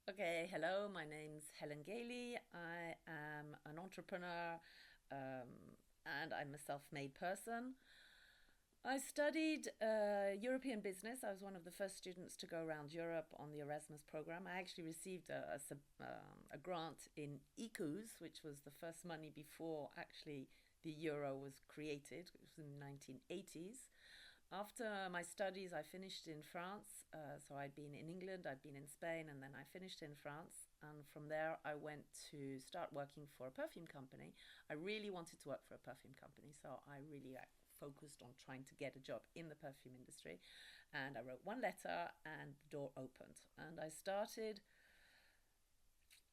Okay, hello, my name's Helen Gailey. I am an entrepreneur um, and I'm a self made person. I studied European business. I was one of the first students to go around Europe on the Erasmus program. I actually received a grant in ECUs, which was the first money before actually the euro was created. It was in the 1980s. After my studies, I finished in France. So I'd been in England, I'd been in Spain, and then I finished in France. And from there, I went to start working for a perfume company. I really wanted to work for a perfume company, so I really focused on trying to get a job in the perfume industry. And I wrote one letter, and the door opened. And I started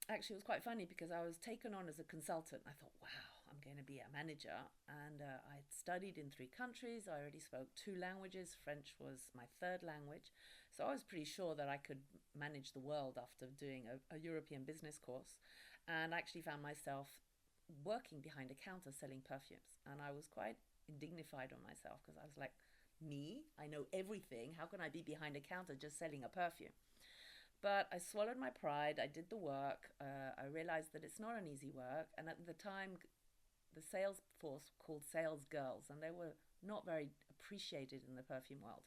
actually, it was quite funny because I was taken on as a consultant. I thought, wow, I'm going to be a manager. And I had studied in three countries. I already spoke two languages. French was my third language. So I was pretty sure that I could manage the world after doing a European business course. And I actually found myself working behind a counter selling perfumes. And I was quite indignified on myself because I was like, me? I know everything. How can I be behind a counter just selling a perfume? But I swallowed my pride. I did the work. I realized that it's not an easy work. And at the time, the sales force called sales girls, and they were not very appreciated in the perfume world.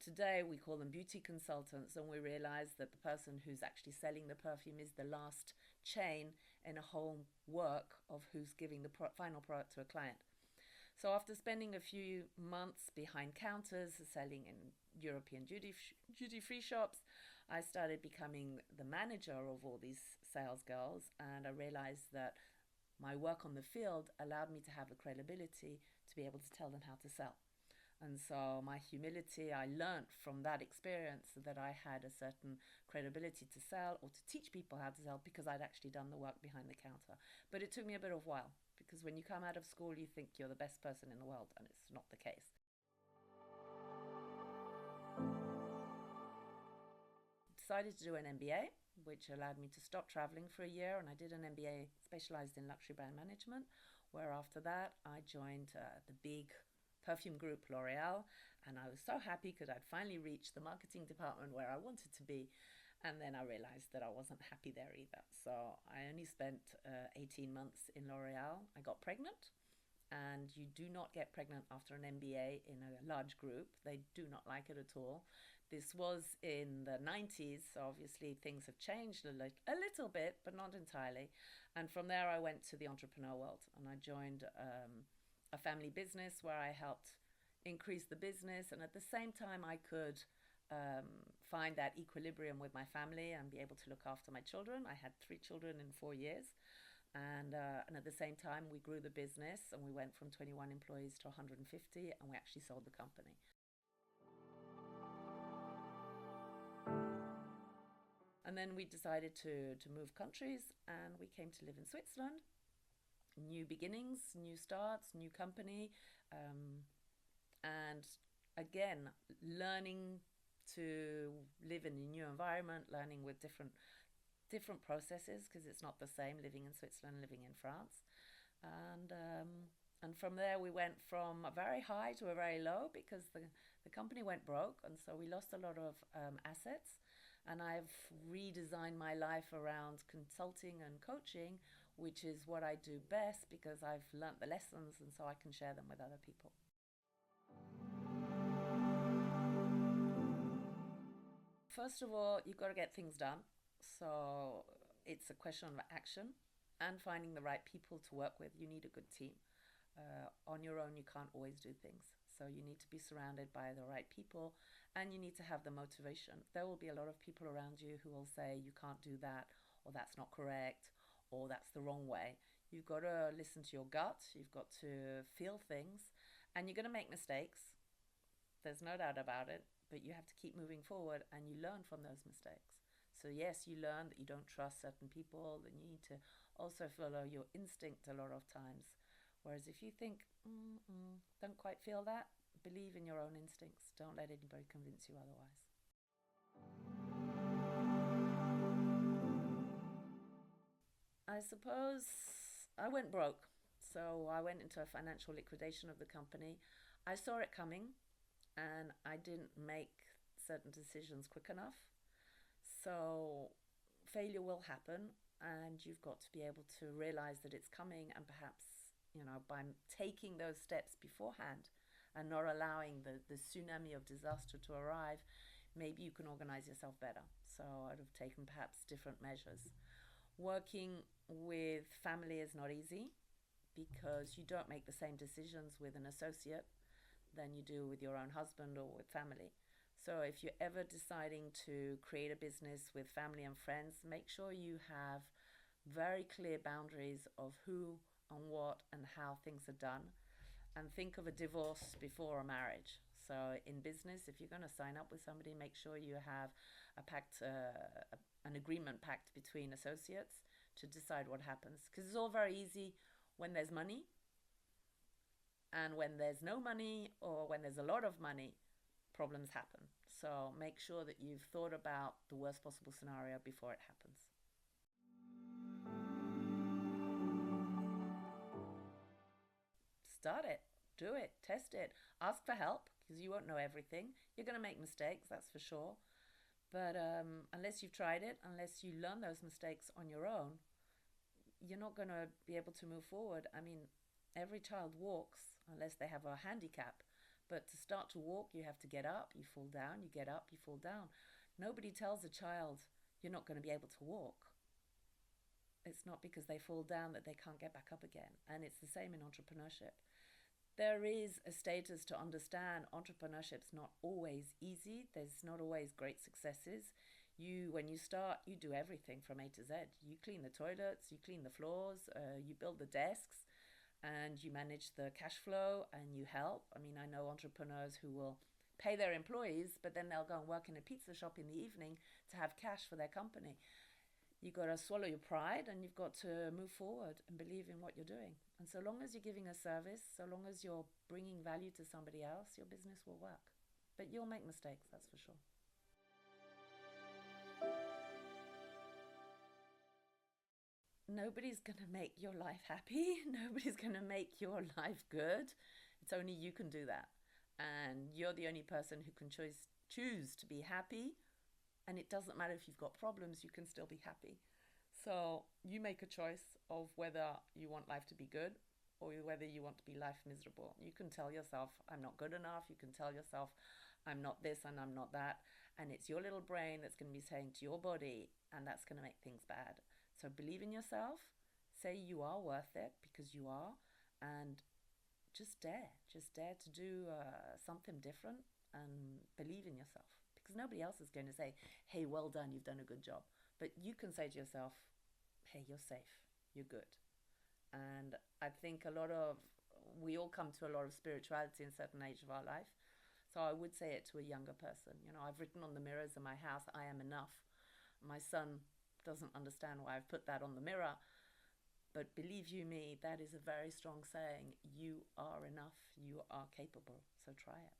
Today, we call them beauty consultants, and we realize that the person who's actually selling the perfume is the last chain in a whole work of who's giving the final product to a client. So after spending a few months behind counters selling in European duty free shops, I started becoming the manager of all these sales girls, and I realized that my work on the field allowed me to have the credibility to be able to tell them how to sell. And so my humility, I learned from that experience that I had a certain credibility to sell or to teach people how to sell because I'd actually done the work behind the counter. But it took me a bit of a while because when you come out of school, you think you're the best person in the world, and it's not the case. Decided to do an MBA, which allowed me to stop traveling for a year, and I did an MBA specialized in luxury brand management. Where after that, I joined the big perfume group L'Oreal, and I was so happy because I'd finally reached the marketing department where I wanted to be. And then I realized that I wasn't happy there either. So I only spent 18 months in L'Oreal. I got pregnant, and you do not get pregnant after an MBA in a large group. They do not like it at all. This was in the 90s, so obviously things have changed a little bit, but not entirely. And from there, I went to the entrepreneur world and I joined a family business where I helped increase the business. And at the same time, I could find that equilibrium with my family and be able to look after my children. I had three children in 4 years. And at the same time, we grew the business and we went from 21 employees to 150, and we actually sold the company. And then we decided to move countries, and we came to live in Switzerland. New beginnings, new starts, new company, um, and again, learning to live in a new environment, learning with different processes because it's not the same living in Switzerland, living in France, and um, and from there we went from a very high to a very low because the company went broke, and so we lost a lot of assets. And I've redesigned my life around consulting and coaching, which is what I do best because I've learnt the lessons and so I can share them with other people. First of all, you've got to get things done. So it's a question of action and finding the right people to work with. You need a good team. On your own, you can't always do things. So you need to be surrounded by the right people and you need to have the motivation. There will be a lot of people around you who will say, you can't do that, or that's not correct, or that's the wrong way. You've got to listen to your gut, you've got to feel things, and you're going to make mistakes. There's no doubt about it, but you have to keep moving forward and you learn from those mistakes. So, yes, you learn that you don't trust certain people, then you need to also follow your instinct a lot of times. Whereas if you think, don't quite feel that, believe in your own instincts. Don't let anybody convince you otherwise. I suppose I went broke. So I went into a financial liquidation of the company. I saw it coming and I didn't make certain decisions quick enough. So failure will happen, and you've got to be able to realize that it's coming, and perhaps, by taking those steps beforehand and not allowing the tsunami of disaster to arrive, maybe you can organize yourself better. So I'd have taken perhaps different measures. Working with family is not easy because you don't make the same decisions with an associate than you do with your own husband or with family. So if you're ever deciding to create a business with family and friends, make sure you have very clear boundaries of who and what and how things are done, and think of a divorce before a marriage. So in business, if you're going to sign up with somebody, make sure you have a pact, an agreement pact between associates to decide what happens. Because it's all very easy when there's money, and when there's no money or when there's a lot of money, problems happen. So make sure that you've thought about the worst possible scenario before it happens. Start it, do it, test it, ask for help because you won't know everything. You're going to make mistakes, that's for sure. But unless you've tried it, unless you learn those mistakes on your own, you're not going to be able to move forward. I mean, every child walks unless they have a handicap. But to start to walk, you have to get up, you fall down, you get up, you fall down. Nobody tells a child you're not going to be able to walk. It's not because they fall down that they can't get back up again. And it's the same in entrepreneurship. There is a status to understand entrepreneurship's not always easy. There's not always great successes. When you start, you do everything from A to Z. You clean the toilets, you clean the floors, you build the desks, and you manage the cash flow, and you help. I mean, I know entrepreneurs who will pay their employees, but then they'll go and work in a pizza shop in the evening to have cash for their company. You've got to swallow your pride, and you've got to move forward and believe in what you're doing. And so long as you're giving a service, so long as you're bringing value to somebody else, your business will work. But you'll make mistakes, that's for sure. Nobody's going to make your life happy. Nobody's going to make your life good. It's only you can do that. And you're the only person who can choose to be happy. And it doesn't matter if you've got problems, you can still be happy. So you make a choice of whether you want life to be good or whether you want to be life miserable. You can tell yourself, I'm not good enough. You can tell yourself, I'm not this and I'm not that. And it's your little brain that's going to be saying to your body, and that's going to make things bad. So believe in yourself, say you are worth it because you are, and just dare to do something different, and believe in yourself, because nobody else is going to say, hey, well done, you've done a good job. But you can say to yourself, hey, you're safe, you're good. And I think we all come to a lot of spirituality in a certain age of our life. So I would say it to a younger person. I've written on the mirrors in my house, I am enough. My son doesn't understand why I've put that on the mirror. But believe you me, that is a very strong saying. You are enough. You are capable. So try it.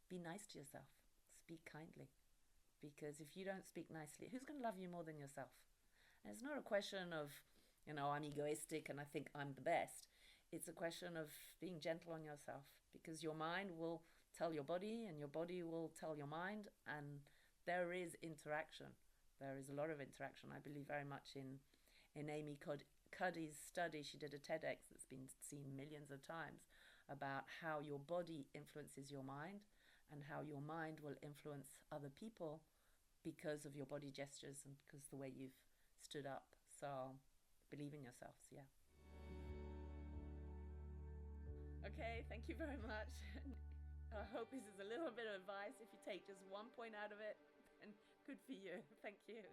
Be nice to yourself. Speak kindly. Because if you don't speak nicely, who's going to love you more than yourself? And it's not a question of, I'm egoistic and I think I'm the best. It's a question of being gentle on yourself, because your mind will tell your body and your body will tell your mind, and there is interaction. There is a lot of interaction. I believe very much in Amy Cuddy's study. She did a TEDx that's been seen millions of times about how your body influences your mind and how your mind will influence other people because of your body gestures and because of the way you've stood up. So believe in yourselves, yeah. Okay, thank you very much. I hope this is a little bit of advice. If you take just one point out of it, then good for you. Thank you.